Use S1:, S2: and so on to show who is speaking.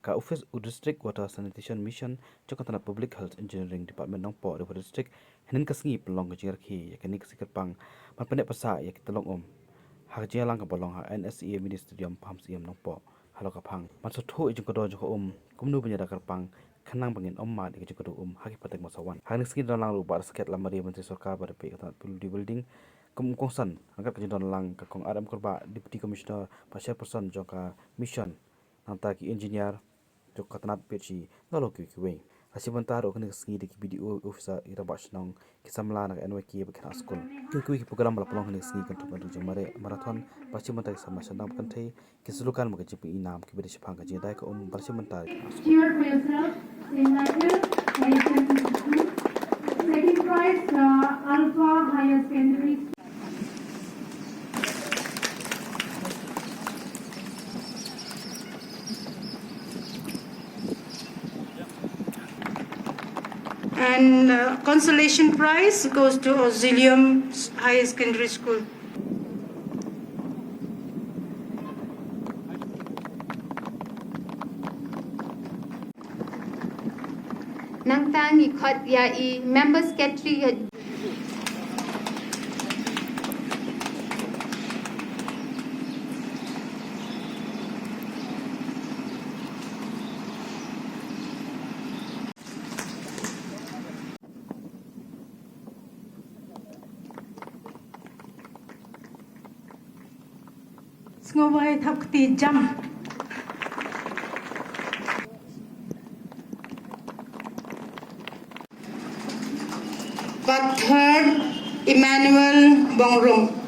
S1: Ka Office u District Water Sanitation Mission Chokatana Public Health Engineering Department nong po Depo District Henin kasngi pelong ke jerki yakni kesikapang mapenek pasa yak telong Hakjia lang ka bolong ha NSE Ministerium Pams iam nong po halo kapang maksud thu ijung kodo joko kumnu punya dakar pang kenang bangin ma de joko haki patek masawan hang skin don lang lu bar sket lamari menteri sarkar bar pe kata di building kum kongsan angkat ke don lang ka kong adam korba deputy commissioner pasir person joka mission nanta ki engineer joka tanat pechi nalo ki we asibantar ok nek sngi de ki video officer ira basnong ki samla na NYK bekna school ki program bala pelong nek sngi kan tu jomare marathon pasibantar sama sanam kan thai ki sulukan mo ke jipi inam ki beri sipang ka jedai ka pasibantar
S2: cheer for yourself in Latin. Second prize, Alpha Higher Secondary. And consolation prize goes to Auxilium Higher Secondary School.
S3: Nang tangi khot ya I member secretary
S2: Snowboy thapti jump. But third, Emmanuel Bongrum.